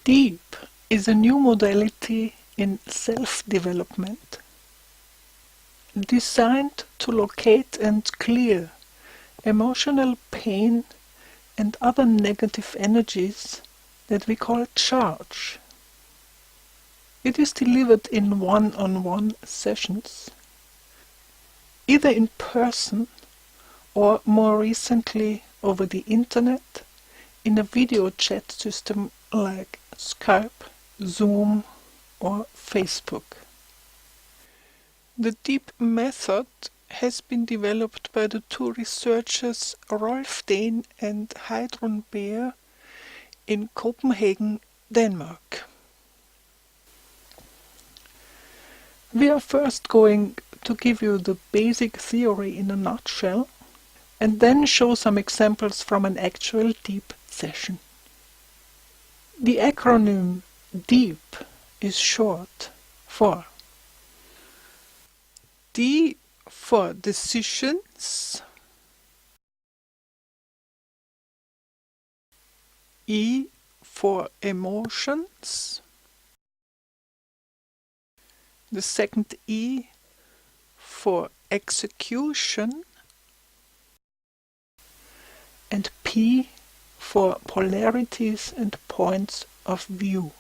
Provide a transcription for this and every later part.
Deep is a new modality in self-development, designed to locate and clear emotional pain and other negative energies that we call charge. It is delivered in one-on-one sessions, either in person or more recently over the internet in a video chat system like Skype, Zoom or Facebook. The deep method has been developed by the two researchers Rolf Dehn and Heidrun Beer in Copenhagen, Denmark. We are first going to give you the basic theory in a nutshell and then show some examples from an actual deep session. The acronym DEEP is short for D for decisions, E for emotions, the second E for execution, and P for polarities and points of view.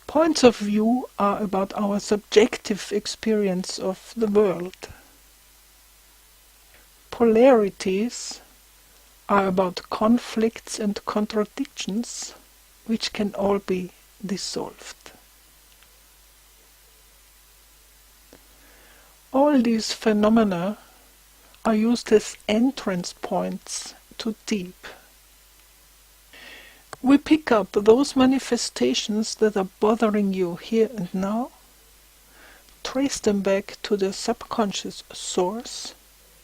Points of view are about our subjective experience of the world. Polarities are about conflicts and contradictions which can all be dissolved. All these phenomena are used as entrance points to deep. We pick up those manifestations that are bothering you here and now, trace them back to their subconscious source,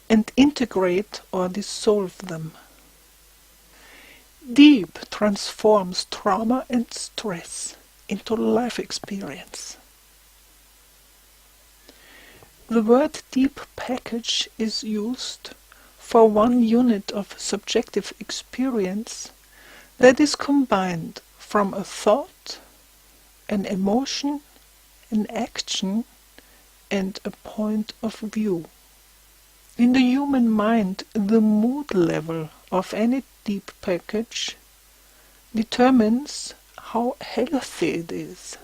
and integrate or dissolve them. Deep transforms trauma and stress into life experience. The word deep package is used for one unit of subjective experience that is combined from a thought, an emotion, an action, and a point of view. In the human mind, the mood level of any deep package determines how healthy it is.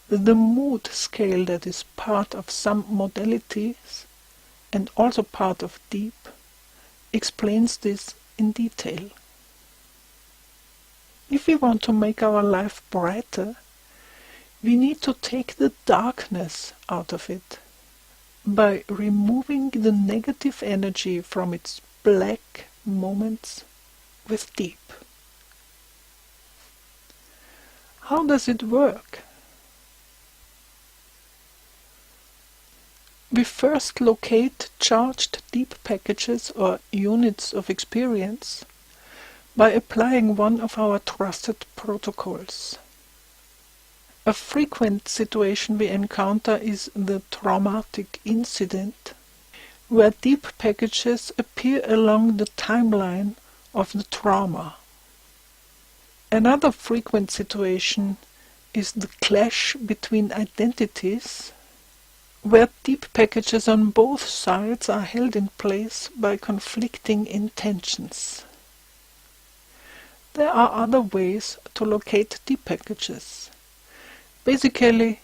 The mood scale that is part of some modalities and also part of deep explains this in detail. If we want to make our life brighter, we need to take the darkness out of it by removing the negative energy from its black moments with deep. How does it work? We first locate charged deep packages or units of experience by applying one of our trusted protocols. A frequent situation we encounter is the traumatic incident, where deep packages appear along the timeline of the trauma. Another frequent situation is the clash between identities, where deep packages on both sides are held in place by conflicting intentions. There are other ways to locate deep packages. Basically,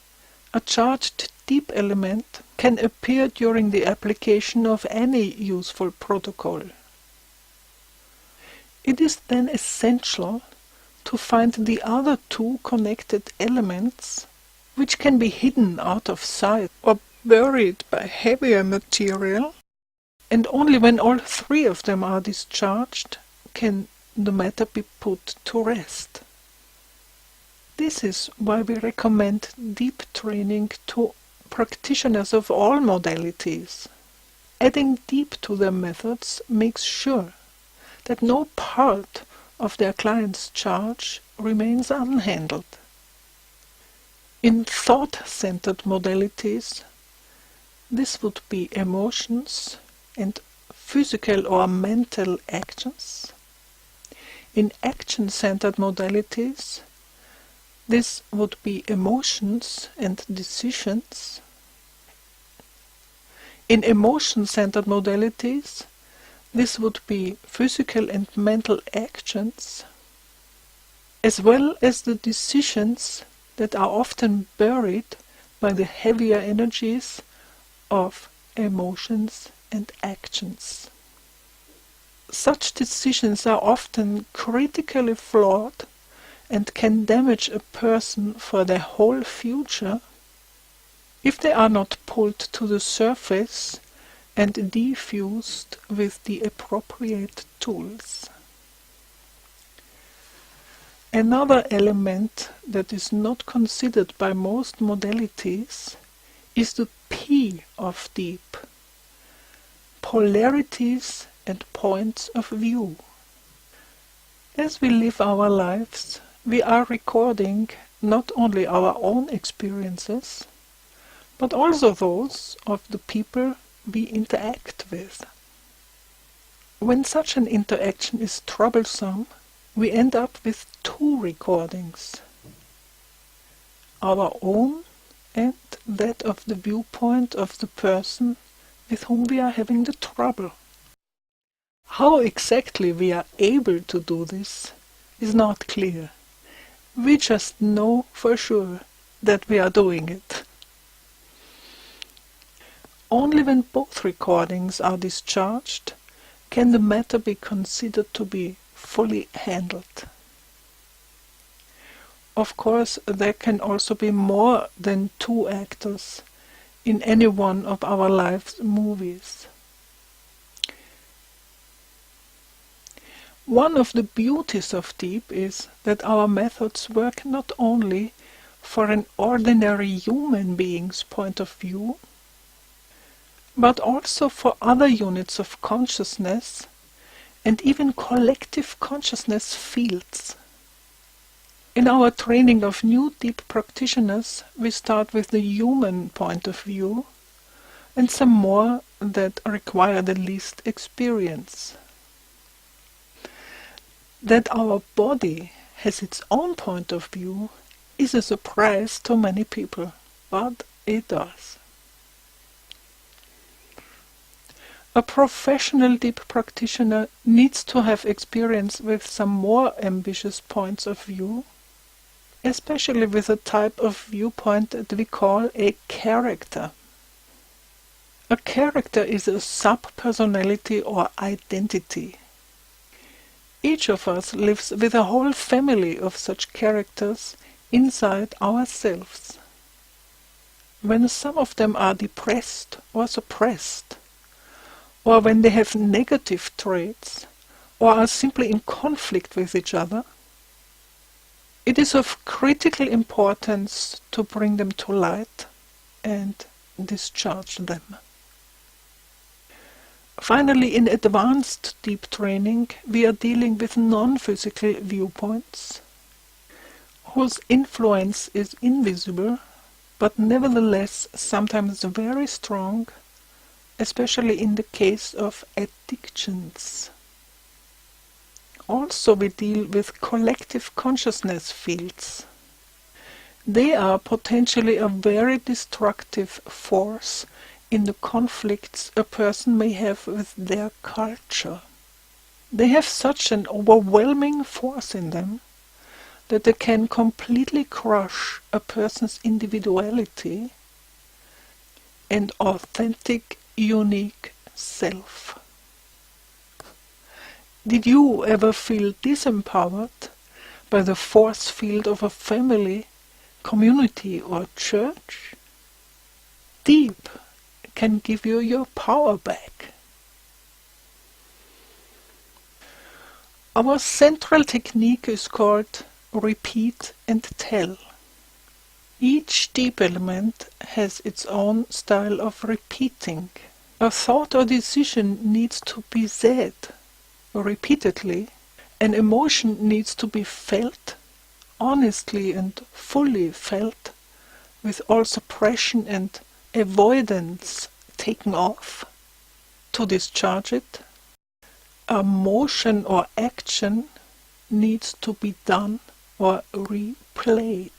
a charged deep element can appear during the application of any useful protocol. It is then essential to find the other two connected elements, which can be hidden out of sight or buried by heavier material, and only when all three of them are discharged can the matter be put to rest. This is why we recommend deep training to practitioners of all modalities. Adding deep to their methods makes sure that no part of their client's charge remains unhandled. In thought-centered modalities, this would be emotions and physical or mental actions. In action-centered modalities, this would be emotions and decisions. In emotion-centered modalities, this would be physical and mental actions, as well as the decisions that are often buried by the heavier energies of emotions and actions. Such decisions are often critically flawed and can damage a person for their whole future if they are not pulled to the surface and defused with the appropriate tools. Another element that is not considered by most modalities is the P of deep, polarities and points of view. As we live our lives, we are recording not only our own experiences, but also those of the people we interact with. When such an interaction is troublesome, we end up with two recordings, our own and that of the viewpoint of the person with whom we are having the trouble. How exactly we are able to do this is not clear. We just know for sure that we are doing it. Only when both recordings are discharged can the matter be considered to be fully handled. Of course, there can also be more than two actors in any one of our life's movies. One of the beauties of deep is that our methods work not only for an ordinary human being's point of view, but also for other units of consciousness and even collective consciousness fields. In our training of new deep practitioners, we start with the human point of view and some more that require the least experience. That our body has its own point of view is a surprise to many people, but it does. A professional deep practitioner needs to have experience with some more ambitious points of view, especially with a type of viewpoint that we call a character. A character is a sub-personality or identity. Each of us lives with a whole family of such characters inside ourselves. When some of them are depressed or suppressed, or when they have negative traits, or are simply in conflict with each other, it is of critical importance to bring them to light and discharge them. Finally, in advanced deep training, we are dealing with non-physical viewpoints, whose influence is invisible, but nevertheless sometimes very strong, especially in the case of addictions. Also, we deal with collective consciousness fields. They are potentially a very destructive force in the conflicts a person may have with their culture. They have such an overwhelming force in them that they can completely crush a person's individuality and authentic, unique self. Did you ever feel disempowered by the force field of a family, community or church? Deep can give you your power back. Our central technique is called repeat and tell. Each deep element has its own style of repeating. A thought or decision needs to be said repeatedly. An emotion needs to be felt, honestly and fully felt, with all suppression and avoidance taken off. To discharge it, a motion or action needs to be done or replayed.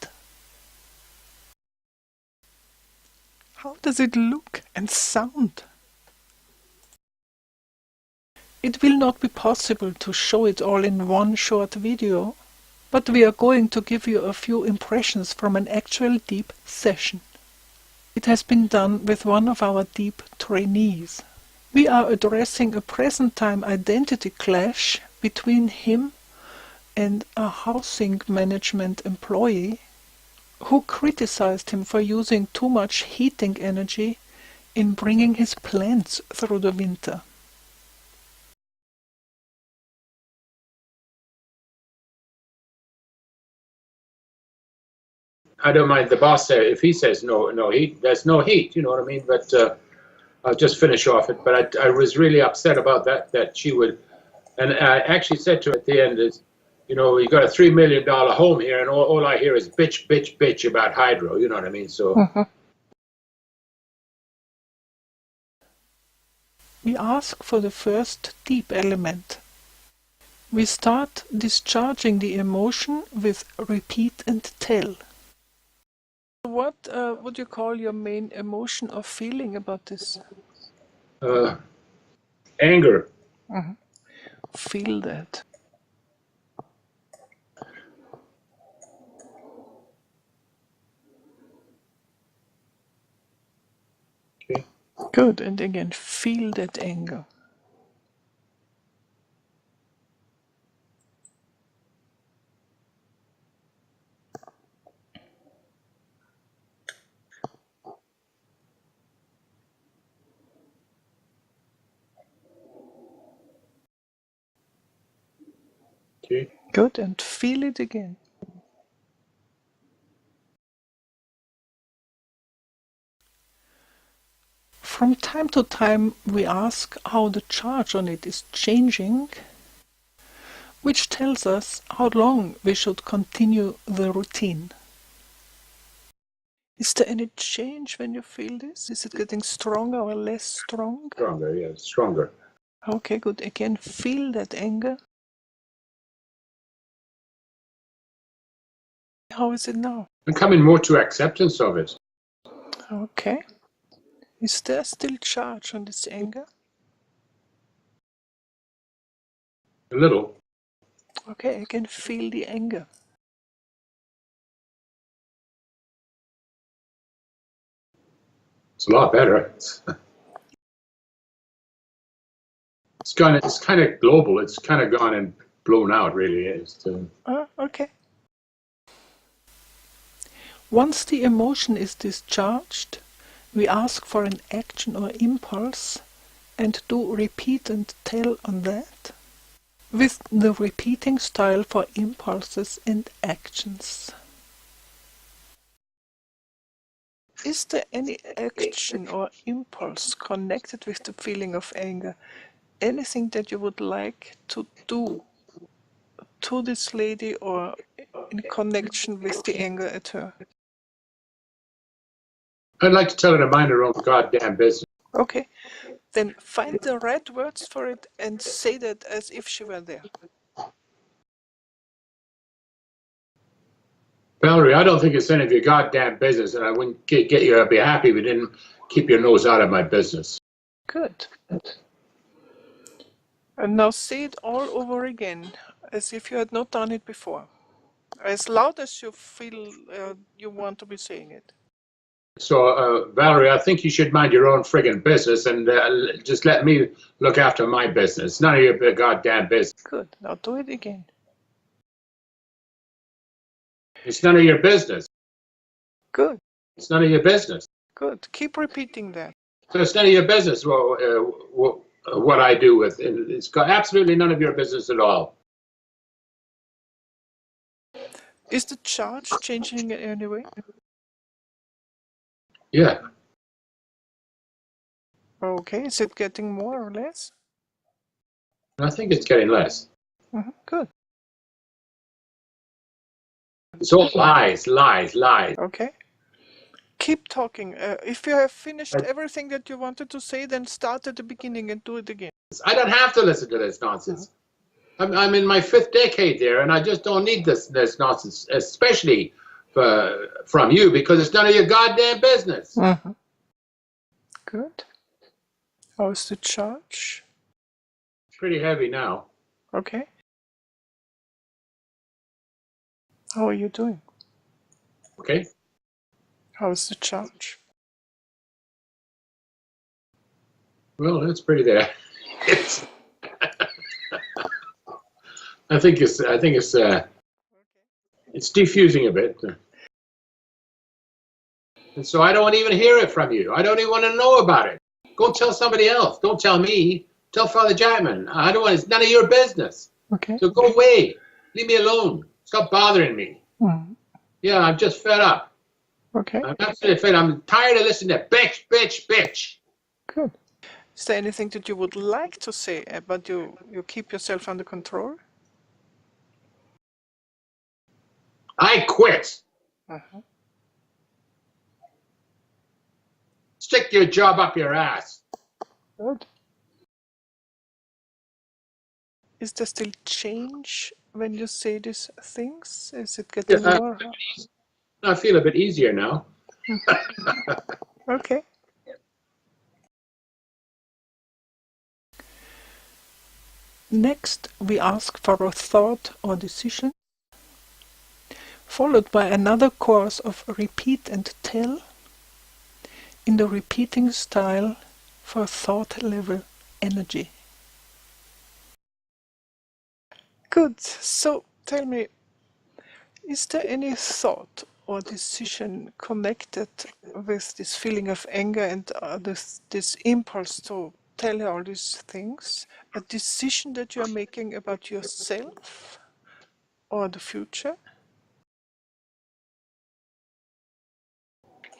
How does it look and sound? It will not be possible to show it all in one short video, but we are going to give you a few impressions from an actual deep session. It has been done with one of our deep trainees. We are addressing a present-time identity clash between him and a housing management employee who criticized him for using too much heating energy in bringing his plants through the winter. I don't mind the boss if he says no heat. There's no heat, you know what I mean? But I'll just finish off it. But I was really upset about that she would, and I actually said to her at the end is, you know, you got a $3 million home here, and all I hear is bitch, bitch, bitch about hydro. You know what I mean? So. We ask for the first deep element. We start discharging the emotion with repeat and tell. What would you call your main emotion or feeling about this? Anger. Feel that. Okay. Good, and again, feel that anger. Okay. Good, and feel it again. From time to time, we ask how the charge on it is changing, which tells us how long we should continue the routine. Is there any change when you feel this? Is it getting stronger or less strong? Stronger, yeah, stronger. Okay, good. Again, feel that anger. How is it now? I'm coming more to acceptance of it. Okay. Is there still charge on this anger? A little. Okay, I can feel the anger. It's a lot better. It's kind of global. It's kind of gone and blown out, really. Okay. Once the emotion is discharged, we ask for an action or impulse and do repeat and tell on that, with the repeating style for impulses and actions. Is there any action or impulse connected with the feeling of anger? Anything that you would like to do to this lady or in connection with the anger at her? I'd like to tell her to mind her own goddamn business. Okay, then find the right words for it and say that as if she were there. Valerie, I don't think it's any of your goddamn business, and I wouldn't get you. I'd be happy if you didn't keep your nose out of my business. Good. And now say it all over again, as if you had not done it before. As loud as you feel you want to be saying it. So, Valerie, I think you should mind your own friggin' business and just let me look after my business. None of your goddamn business. Good. Now do it again. It's none of your business. Good. It's none of your business. Good. Keep repeating that. So it's none of your business what I do with it. It's got absolutely none of your business at all. Is the charge changing in any way? Yeah. Okay. Is it getting more or less? I think it's getting less. Good. It's all lies, lies, lies. Okay. Keep talking. If you have finished everything that you wanted to say, then start at the beginning and do it again. I don't have to listen to this nonsense. I'm in my 5th decade there, and I just don't need this nonsense, especially from you, because it's none of your goddamn business. Mm-hmm. Good. How's the charge? Pretty heavy now. Okay. How are you doing? Okay. How's the charge? Well, it's pretty there. It's. I think it's diffusing a bit. And so I don't even hear it from you. I don't even want to know about it. Go tell somebody else. Don't tell me. Tell Father Jackman. I don't want. It's none of your business. Okay. So go away. Leave me alone. Stop bothering me. Mm. Yeah, I'm just fed up. Okay. I'm absolutely fed up. I'm tired of listening to bitch, bitch, bitch. Good. Is there anything that you would like to say, but you keep yourself under control? I quit. Uh-huh. Stick your job up your ass. Good. Is there still change when you say these things? Is it getting more? I feel a bit easier now. Okay. Next, we ask for a thought or decision, followed by another course of repeat and tell in the repeating style for thought level energy. Good. So tell me, is there any thought or decision connected with this feeling of anger and this impulse to tell her all these things? A decision that you are making about yourself or the future?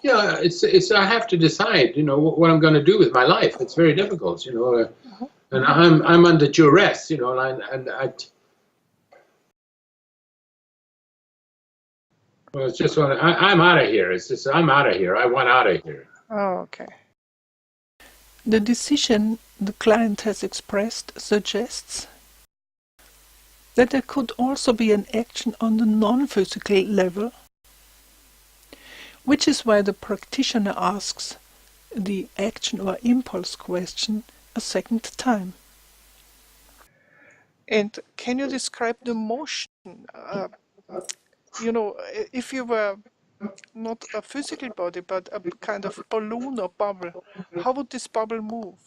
Yeah, it's. I have to decide, what I'm going to do with my life. It's very difficult, and I'm under duress, and I. Well, it's just I'm out of here. It's just I'm out of here. I want out of here. Oh, okay. The decision the client has expressed suggests that there could also be an action on the non-physical level, which is why the practitioner asks the action or impulse question a second time. And can you describe the motion? If you were not a physical body, but a kind of balloon or bubble, how would this bubble move?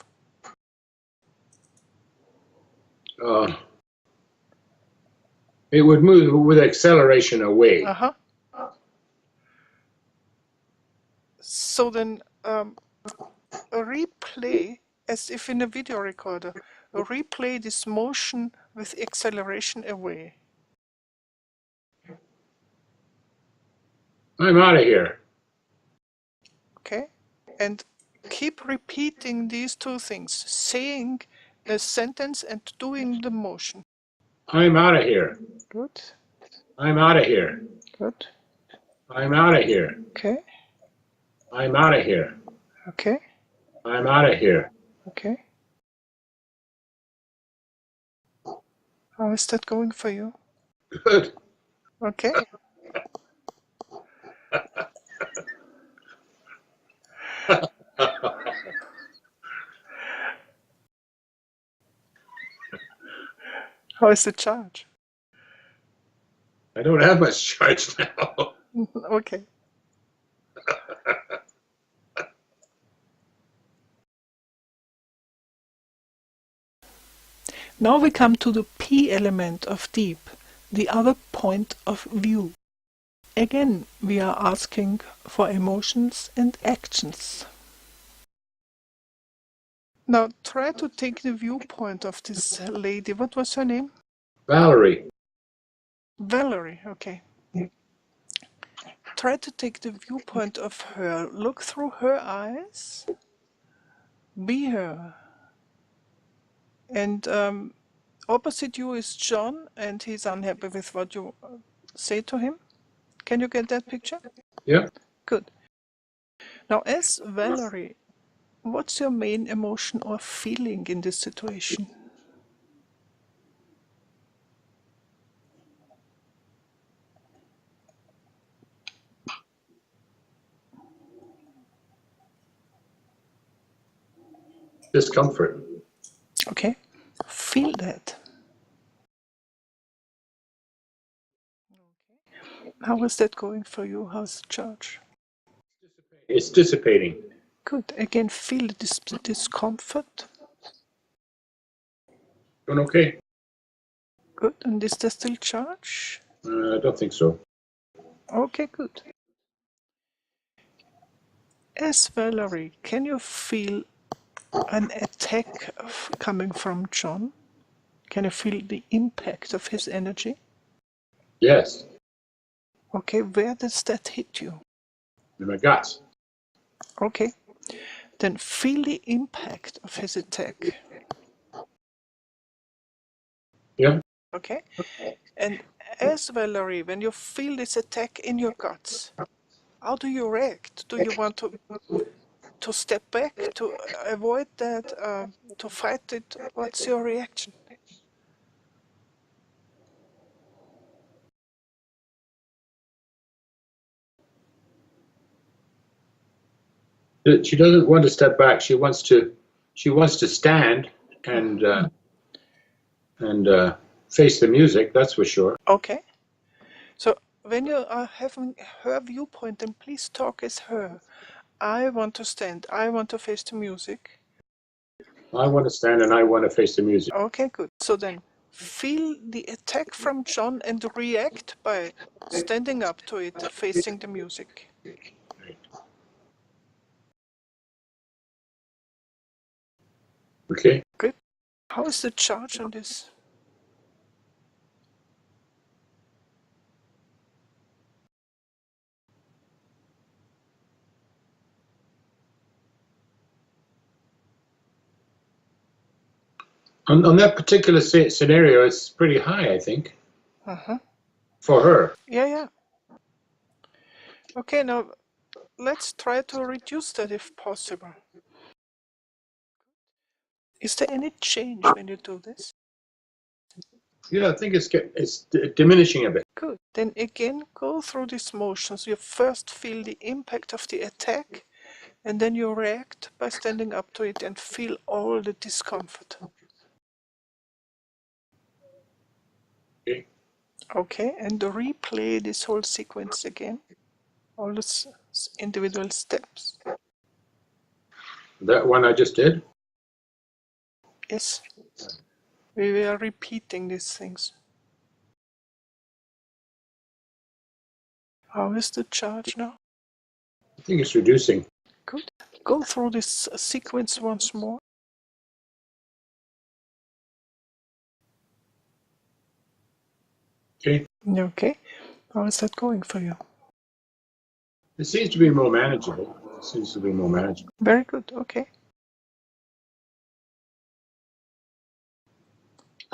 It would move with acceleration away. Uh-huh. So then a replay, as if in a video recorder, replay this motion with acceleration away. I'm out of here. Okay? And keep repeating these two things, saying a sentence and doing the motion. I'm out of here. Good. I'm out of here. Good. I'm out of here. Okay. I'm out of here. Okay. I'm out of here. Okay. How is that going for you? Good. Okay. How is the charge? I don't have much charge now. Okay. Now we come to the P element of deep, the other point of view. Again, we are asking for emotions and actions. Now try to take the viewpoint of this lady. What was her name? Valerie. Valerie, okay. Try to take the viewpoint of her. Look through her eyes. Be her. And opposite you is John, and he's unhappy with what you say to him. Can you get that picture? Yeah. Good. Now, as Valerie, what's your main emotion or feeling in this situation? discomfort. Okay, feel that. How is that going for you? How's the charge? It's dissipating. Good. Again, feel this discomfort. Doing okay? Good. And is there still charge? I don't think so. Okay, good. As Valerie, can you feel an attack coming from John? Can you feel the impact of his energy? Yes, Okay, where does that hit you? in my guts. Okay, then feel the impact of his attack. Yeah. Okay, and as Valerie, when you feel this attack in your guts, how do you react? Do you want to step back, to avoid that, to fight it? What's your reaction? She doesn't want to step back. She wants to stand and face the music. That's for sure. Okay, so when you are having her viewpoint, then please talk as her. I want to stand. I want to face the music. I want to stand and I want to face the music. Okay, good. So then feel the attack from John and react by standing up to it, facing the music. Okay. Good. How is the charge on this? On that particular scenario, it's pretty high, I think, Uh-huh. for her. Yeah. Okay, now let's try to reduce that if possible. Is there any change when you do this? Yeah, I think it's diminishing a bit. Good. Then again, go through these motions. You first feel the impact of the attack, and then you react by standing up to it and feel all the discomfort. Okay. Okay, and replay this whole sequence again, all the individual steps. That one I just did. Yes, we were repeating these things. How is the charge now? I think it's reducing. Good. Go through this sequence once more. Okay. Okay, how is that going for you? It seems to be more manageable. Very good, okay.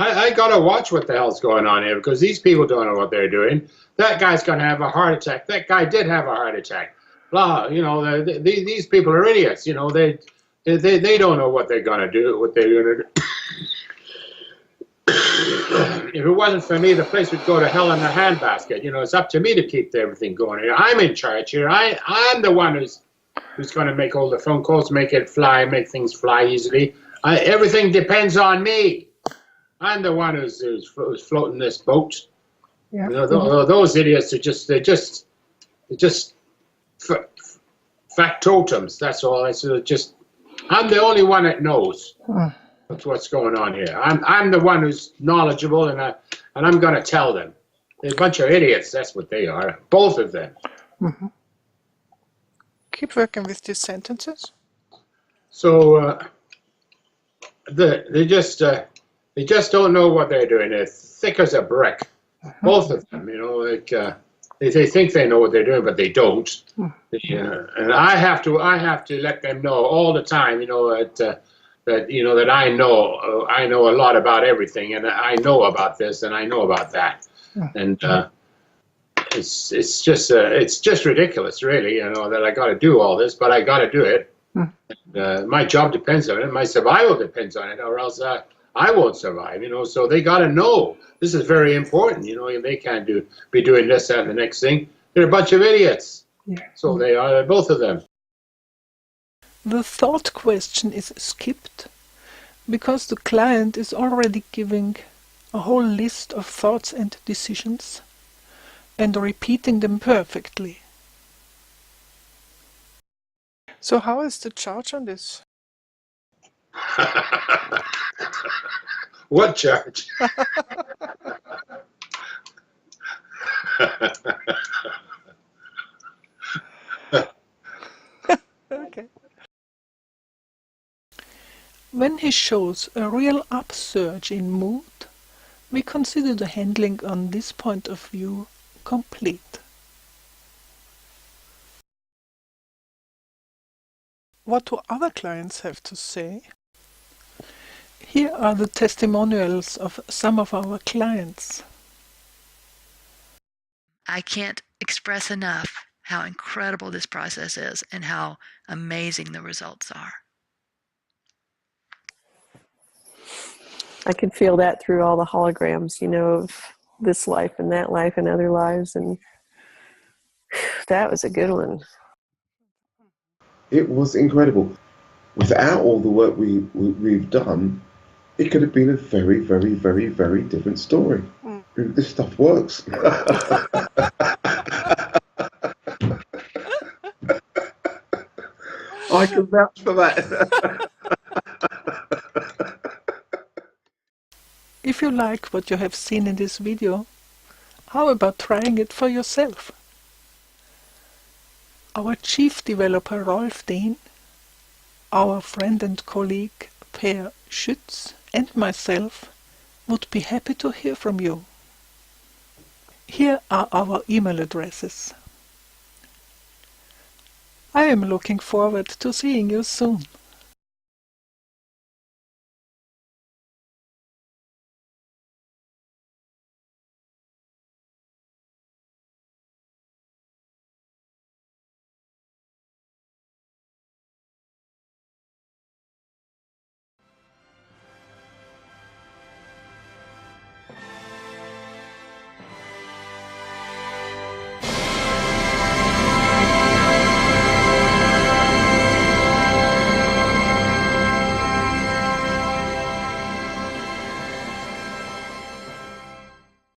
I gotta watch what the hell's going on here because these people don't know what they're doing. That guy's gonna have a heart attack. That guy did have a heart attack. Blah. You know, these people are idiots. You know, they don't know what they're gonna do. What they're gonna do. If it wasn't for me, the place would go to hell in a handbasket. You know, it's up to me to keep everything going here. I'm in charge here. I'm the one who's going to make all the phone calls, make things fly easily. Everything depends on me. I'm the one who's floating this boat. Yeah. You know, those idiots are just factotums. That's all. I'm the only one that knows. What's going on here. I'm the one who's knowledgeable, and I'm going to tell them. They're a bunch of idiots. That's what they are. Both of them. Mm-hmm. Keep working with these sentences. So they just don't know what they're doing. They're thick as a brick. Mm-hmm. Both of them. You know, like they think they know what they're doing, but they don't. Mm-hmm. And I have to let them know all the time. You know that I know a lot about everything, and I know about this, and I know about that, and it's just ridiculous, really. You know that I got to do all this, but I got to do it. And, my job depends on it. My survival depends on it, or else I won't survive. You know, so they got to know this is very important. You know, they can't be doing this, that, and the next thing. They're a bunch of idiots. Yeah. So they are, both of them. The thought question is skipped because the client is already giving a whole list of thoughts and decisions and repeating them perfectly. So how is the charge on this? What charge? Okay. When he shows a real upsurge in mood, we consider the handling on this point of view complete. What do other clients have to say? Here are the testimonials of some of our clients. I can't express enough how incredible this process is and how amazing the results are. I could feel that through all the holograms, of this life and that life and other lives, and that was a good one. It was incredible. Without all the work we've done, it could have been a very, very, very, very different story. This stuff works. I can vouch for that. If you like what you have seen in this video, how about trying it for yourself? Our chief developer Rolf Dehn, our friend and colleague Per Schütz, and myself would be happy to hear from you. Here are our email addresses. I am looking forward to seeing you soon.